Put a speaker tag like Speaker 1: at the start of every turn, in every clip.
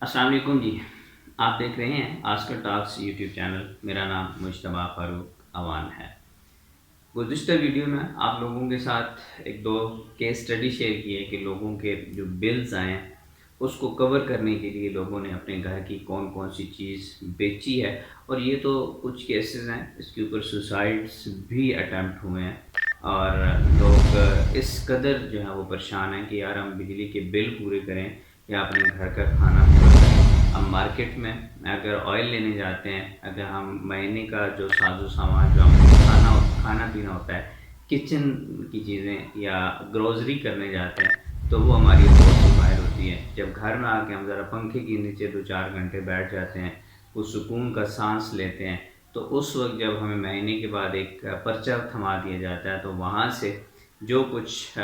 Speaker 1: अस्सलाम वालेकुम जी। आप देख रहे हैं आस्कर टॉक्स यूट्यूब चैनल। मेरा नाम मुश्तबा फ़ारूक अवान है। गुज़िश्ता वीडियो में आप लोगों के साथ एक दो केस स्टडी शेयर की है कि लोगों के जो बिल्स आए हैं उसको कवर करने के लिए लोगों ने अपने घर की कौन कौन सी चीज़ बेची है। और ये तो कुछ केसेस हैं, इसके ऊपर सुसाइड्स भी अटैम्प्ट हुए हैं। और लोग इस कदर जो है वो परेशान हैं कि यार हम बिजली के बिल पूरे करें या अपने घर का खाना पूरा करें। हम मार्केट में अगर ऑयल लेने जाते हैं, अगर हम महीने का जो साजो सामान जो हम खाना पीना होता है, किचन की चीज़ें या ग्रोसरी करने जाते हैं, तो वो हमारी अफोर्ड से बाहर होती है। जब घर में आके हम ज़रा पंखे के नीचे 2-4 घंटे बैठ जाते हैं, कुछ सुकून का सांस लेते हैं, तो उस वक्त जब हमें महीने के बाद एक पर्चा थमा दिया जाता है, तो वहाँ से जो कुछ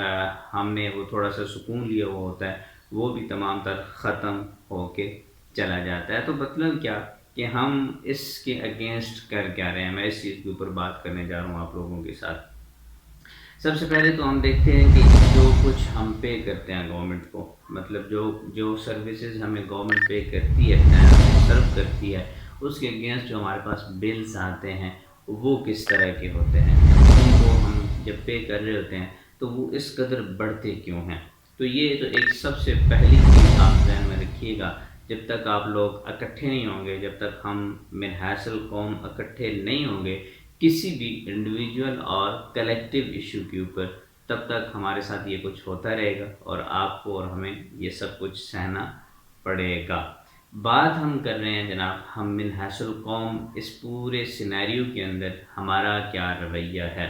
Speaker 1: हमने वो थोड़ा सा सुकून लिया हुआ होता है, वो भी तमाम तर ख़त्म होके चला जाता है। तो मतलब क्या कि हम इसके अगेंस्ट कर क्या रहे हैं, मैं इस चीज़ के ऊपर बात करने जा रहा हूँ आप लोगों के साथ। सबसे पहले तो हम देखते हैं कि जो कुछ हम पे करते हैं गवर्नमेंट को, मतलब जो जो सर्विसेज हमें गवर्नमेंट पे करती है, हमें सर्व करती है, उसके अगेंस्ट जो हमारे पास बिल्स आते हैं वो किस तरह के होते हैं, उनको हम जब पे कर रहे होते हैं तो वो इस कदर बढ़ते क्यों हैं। तो ये तो एक सबसे पहली चीज़ आप ध्यान में रखिएगा। जब तक आप लोग इकट्ठे नहीं होंगे, जब तक हम मिनहासल कौम इकट्ठे नहीं होंगे किसी भी इंडिविजुअल और कलेक्टिव इशू के ऊपर, तब तक हमारे साथ ये कुछ होता रहेगा और आपको और हमें ये सब कुछ सहना पड़ेगा। बात हम कर रहे हैं जनाब, हम मिन हासिल कौम इस पूरे सिनेरियो के अंदर हमारा क्या रवैया है।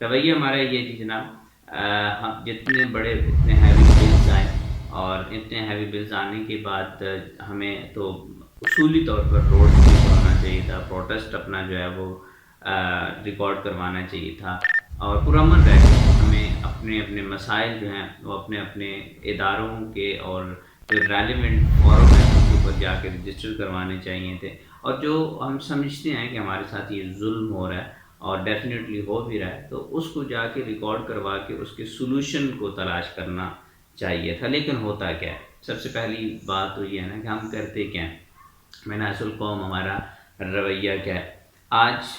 Speaker 1: रवैया हमारा ये जी जनाब, हम जितने बड़े इतने हैवी बिल्स आए और इतने हैवी बिल्स आने के बाद हमें तो उसूली तौर पर रोड पर होना चाहिए था, प्रोटेस्ट अपना जो है वो रिकॉर्ड करवाना चाहिए था। और पुरअमन रह के हमें अपने अपने मसाइल जो हैं वो अपने अपने इदारों के और जो रेलिवेंट फॉरम है उनके ऊपर जाकर रजिस्टर करवाने चाहिए थे। और जो हम समझते हैं कि हमारे साथ ये जुल्म हो रहा है और डेफिनेटली हो भी रहा है, तो उसको जाके रिकॉर्ड करवा के उसके सलूशन को तलाश करना चाहिए था। लेकिन होता क्या है, सबसे पहली बात तो ये है ना कि हम करते क्या हैं, मैंने असल कौम हमारा रवैया क्या है। आज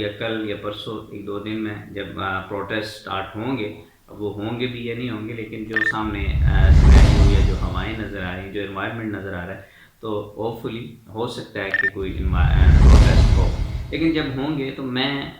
Speaker 1: या कल या परसों एक दो दिन में जब प्रोटेस्ट स्टार्ट होंगे, वो होंगे भी या नहीं होंगे, लेकिन जो सामने सिनेरियो या जो हवाएं नज़र आ रही हैं, जो इन्वायरमेंट नज़र आ रहा है, तो होपफुली हो सकता है कि कोई प्रोटेस्ट हो। लेकिन जब होंगे तो मैं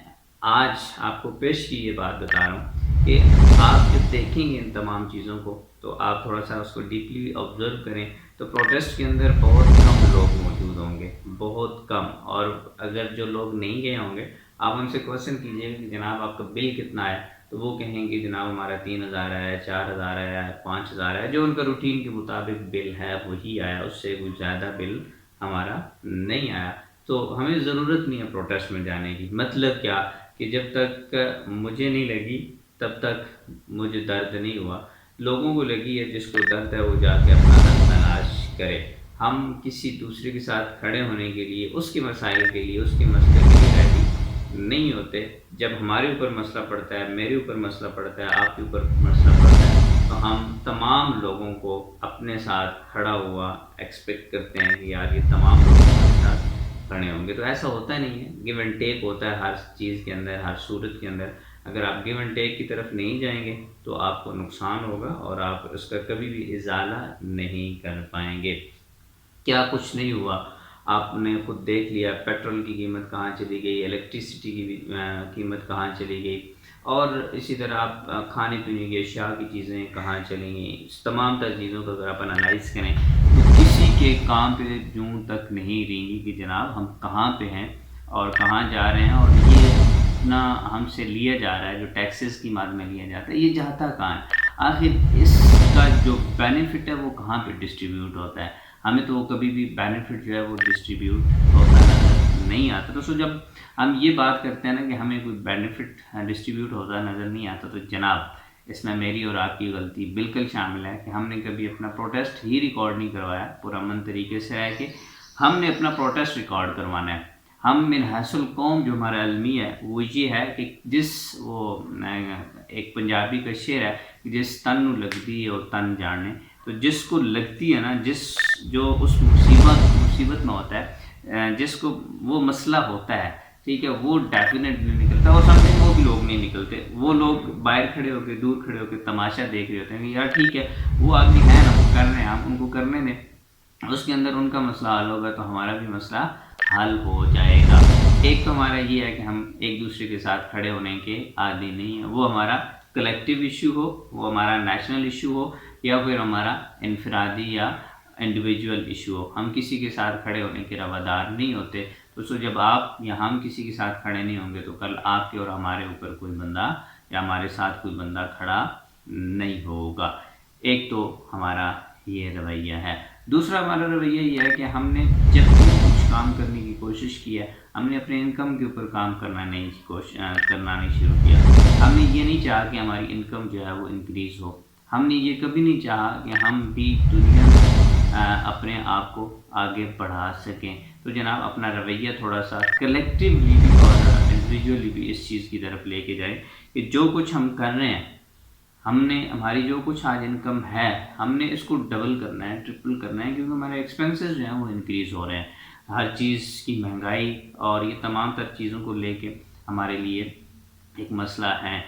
Speaker 1: आज आपको पेश की ये बात बता रहा हूँ कि आप जब देखेंगे इन तमाम चीज़ों को, तो आप थोड़ा सा उसको डीपली ऑब्ज़र्व करें, तो प्रोटेस्ट के अंदर बहुत कम लोग मौजूद होंगे, बहुत कम। और अगर जो लोग नहीं गए होंगे, आप उनसे क्वेश्चन कीजिएगा कि जनाब आपका बिल कितना है, तो वो कहेंगे जनाब हमारा 3,000 है, 4,000 है, 5,000 है। जो उनका रूटीन के मुताबिक बिल है वही आया, उससे कुछ ज़्यादा बिल हमारा नहीं आया। तो हमें ज़रूरत नहीं है प्रोटेस्ट में जाने की। मतलब क्या कि जब तक मुझे नहीं लगी तब तक मुझे दर्द नहीं हुआ। लोगों को लगी है, जिसको दर्द है वो जाके अपना दर्द तलाश करे। हम किसी दूसरे के साथ खड़े होने के लिए, उसके मसाइल के लिए, उसके मसले के लिए रेडी नहीं होते। जब हमारे ऊपर मसला पड़ता है, मेरे ऊपर मसला पड़ता है, आपके ऊपर मसला पड़ता है, तो हम तमाम लोगों को अपने साथ खड़ा हुआ एक्सपेक्ट करते हैं कि यार ये तमाम लोग हमारे साथ खड़े होंगे। तो ऐसा होता नहीं है, गिव एंड टेक होता है हर चीज़ के अंदर, हर सूरत के अंदर। अगर आप गिव एंड टेक की तरफ नहीं जाएंगे तो आपको नुकसान होगा और आप उसका कभी भी इजाला नहीं कर पाएंगे। क्या कुछ नहीं हुआ, आपने खुद देख लिया, पेट्रोल की कीमत कहाँ चली गई, इलेक्ट्रिसिटी की भी कीमत कहाँ चली गई, और इसी तरह आप खाने पीने की अशिया की चीज़ें कहाँ चली गई। इस तमाम तर चीज़ों को अगर आप एनालाइज करें तो किसी के काम पे जूं तक नहीं रेंगी कि जनाब हम कहाँ पे हैं और कहाँ जा रहे हैं, और ये इतना हमसे लिया जा रहा है, जो टैक्सेस की मार में लिया जाता है, ये जाता कहाँ है आखिर। इसका जो बेनिफिट है वो कहाँ पे डिस्ट्रीब्यूट होता है। हमें तो कभी भी बेनिफिट जो है वो डिस्ट्रीब्यूट होता नज़र नहीं आता। तो जब हम ये बात करते हैं ना कि हमें कोई बेनिफिट डिस्ट्रीब्यूट होता नज़र नहीं आता, तो जनाब इसमें मेरी और आपकी गलती बिल्कुल शामिल है कि हमने कभी अपना प्रोटेस्ट ही रिकॉर्ड नहीं करवाया पुरअमन तरीके से रह के। हमने अपना प्रोटेस्ट रिकॉर्ड करवाना है। हम मिन हासिल कौम जो हमारा अलमी है वो ये है कि जिस वो एक पंजाबी का शेर है कि जिस तन नूं लगदी है वो तन जाने, تو جس کو لگتی ہے نا، جو اس مصیبت میں ہوتا ہے، جس کو وہ مسئلہ ہوتا ہے، ٹھیک ہے، وہ ڈیفینیٹلی نکلتا ہے. اور سامنے وہ بھی لوگ نہیں نکلتے، وہ لوگ باہر کھڑے ہو کے، دور کھڑے ہو کے تماشا دیکھ رہے ہوتے ہیں کہ یار ٹھیک ہے وہ آدمی ہے نا، وہ کر رہے ہیں، ہم ان کو کرنے دیں، اس کے اندر ان کا مسئلہ حل ہوگا تو ہمارا بھی مسئلہ حل ہو جائے گا. ایک تو ہمارا یہ ہے کہ ہم ایک دوسرے کے ساتھ کھڑے ہونے کے عادی نہیں ہیں، وہ ہمارا کلیکٹیو ایشو ہو، وہ ہمارا نیشنل ایشو ہو، یا پھر ہمارا انفرادی یا انڈیویجول ایشو ہو، ہم کسی کے ساتھ کھڑے ہونے کے روادار نہیں ہوتے. تو جب آپ یا ہم کسی کے ساتھ کھڑے نہیں ہوں گے تو کل آپ کے اور ہمارے اوپر کوئی بندہ یا ہمارے ساتھ کوئی بندہ کھڑا نہیں ہوگا. ایک تو ہمارا یہ رویہ ہے. دوسرا ہمارا رویہ یہ ہے کہ ہم نے جب بھی کچھ کام کرنے کی کوشش کی ہے، ہم نے اپنے انکم کے اوپر کام کرنا نہیں شروع کیا. ہم نے یہ نہیں چاہا کہ ہماری انکم جو ہے وہ انکریز ہو. ہم نے یہ کبھی نہیں چاہا کہ ہم بھی دنیا میں اپنے آپ کو آگے بڑھا سکیں. تو جناب اپنا رویہ تھوڑا سا کلیکٹیولی بھی اور انڈیویجولی بھی اس چیز کی طرف لے کے جائیں کہ جو کچھ ہم کر رہے ہیں، ہماری جو کچھ آج انکم ہے، ہم نے اس کو ڈبل کرنا ہے، ٹرپل کرنا ہے، کیونکہ ہمارے ایکسپینسز جو ہیں وہ انکریز ہو رہے ہیں. ہر چیز کی مہنگائی اور یہ تمام تر چیزوں کو لے کے ہمارے لیے ایک مسئلہ ہے.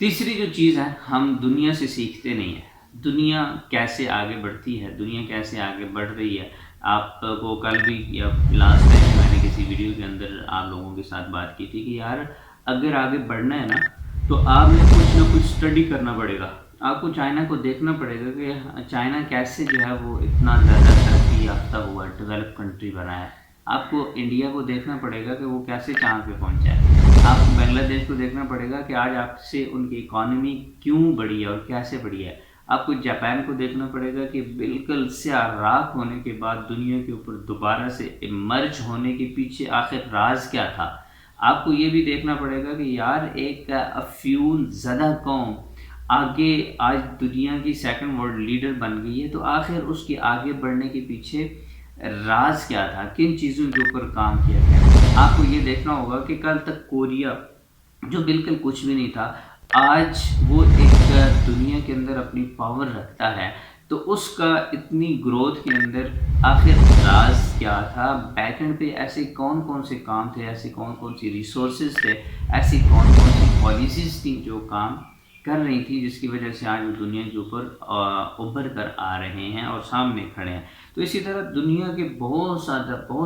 Speaker 1: تیسری جو چیز ہے، ہم دنیا سے سیکھتے نہیں ہیں. دنیا کیسے آگے بڑھتی ہے، دنیا کیسے آگے بڑھ رہی ہے. آپ کو کل بھی یا لاسٹ ٹائم میں نے کسی ویڈیو کے اندر آپ لوگوں کے ساتھ بات کی تھی کہ یار اگر آگے بڑھنا ہے نا تو آپ نے کچھ نہ کچھ اسٹڈی کرنا پڑے گا. آپ کو چائنا کو دیکھنا پڑے گا کہ چائنا کیسے جو ہے وہ اتنا زیادہ ترقی یافتہ ہوا، ڈیولپ کنٹری بنا ہے. آپ کو انڈیا کو دیکھنا پڑے گا کہ وہ کیسے چاند پہ پہنچا ہے. آپ کو بنگلہ دیش کو دیکھنا پڑے گا کہ آج آپ سے ان کی اکانومی کیوں بڑھی ہے اور کیسے بڑھی ہے. آپ کو جاپان کو دیکھنا پڑے گا کہ بالکل سیاہ راکھ ہونے کے بعد دنیا کے اوپر دوبارہ سے ایمرج ہونے کے پیچھے آخر راز کیا تھا. آپ کو یہ بھی دیکھنا پڑے گا کہ یار ایک افیون زدہ قوم آگے آج دنیا کی سیکنڈ ورلڈ لیڈر بن گئی ہے، تو آخر اس کے آگے بڑھنے کے پیچھے راز کیا تھا، کن چیزوں کے اوپر کام کیا گیا. آپ کو یہ دیکھنا ہوگا کہ کل تک کوریا جو بالکل کچھ بھی نہیں تھا، آج وہ ایک دنیا کے اندر اپنی پاور رکھتا ہے. تو اس کا اتنی گروتھ کے اندر آخر راز کیا تھا. بیک اینڈ پہ ایسے کون سے کام تھے، ایسے کون سی ریسورسز تھے، ایسی کون سی پالیسیز تھیں جو کام کر رہی تھی، جس کی وجہ سے آج وہ دنیا کے اوپر ابھر کر آ رہے ہیں اور سامنے کھڑے ہیں. تو اسی طرح دنیا کے بہت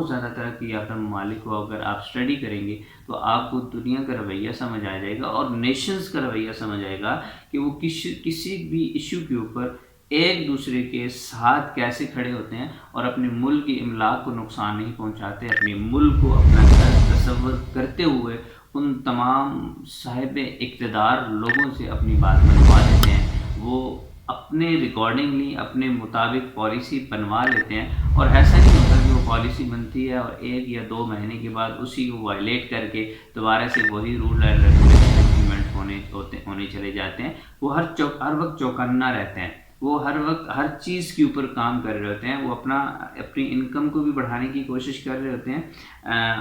Speaker 1: زیادہ ترقی یافتہ ممالک کو اگر آپ اسٹڈی کریں گے تو آپ کو دنیا کا رویہ سمجھ آ جائے گا اور نیشنز کا رویہ سمجھ آئے گا کہ وہ کسی بھی ایشو کے اوپر ایک دوسرے کے ساتھ کیسے کھڑے ہوتے ہیں اور اپنے ملک کی املاک کو نقصان نہیں پہنچاتے. اپنے ملک کو اپنا گھر تصور کرتے ہوئے ان تمام صاحب اقتدار لوگوں سے اپنی بات منوا دیتے ہیں. وہ اپنے ریکارڈنگلی اپنے مطابق پالیسی بنوا لیتے ہیں، اور ایسا نہیں ہوتا کہ وہ پالیسی بنتی ہے اور 1 یا 2 مہینے کے بعد اسی کو وائلیٹ کر کے دوبارہ سے وہی رول اینڈ ریگولیشن امپلیمنٹ ہونے چلے جاتے ہیں. وہ ہر وقت چوکنا رہتے ہیں، وہ ہر وقت ہر چیز کے اوپر کام کر رہے ہوتے ہیں. وہ اپنی انکم کو بھی بڑھانے کی کوشش کر رہے ہوتے ہیں،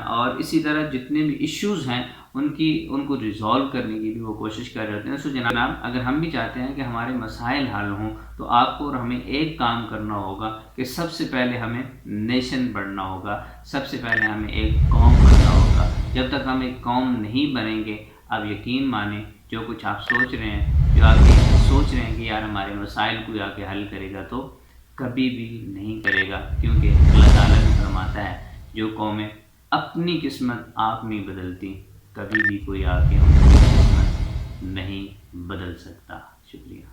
Speaker 1: اور اسی طرح جتنے بھی ایشوز ہیں ان کو ریزالو کرنے کی بھی وہ کوشش کر رہے ہوتے ہیں. سو جناب اگر ہم بھی چاہتے ہیں کہ ہمارے مسائل حل ہوں تو آپ کو اور ہمیں ایک کام کرنا ہوگا کہ سب سے پہلے ہمیں نیشن بننا ہوگا، سب سے پہلے ہمیں ایک قوم بننا ہوگا. جب تک ہم ایک قوم نہیں بنیں گے، آپ یقین مانیں جو کچھ آپ سوچ رہے ہیں، جو آپ یہ سوچ رہے ہیں کہ یار ہمارے مسائل کو آ کے حل کرے گا، تو کبھی بھی نہیں کرے گا. کیونکہ اللہ تعالیٰ بھی فرماتا ہے جو قومیں اپنی قسمت آپ نہیں بدلتی، کبھی بھی کوئی آ کے ان کی قسمت نہیں بدل سکتا. شکریہ.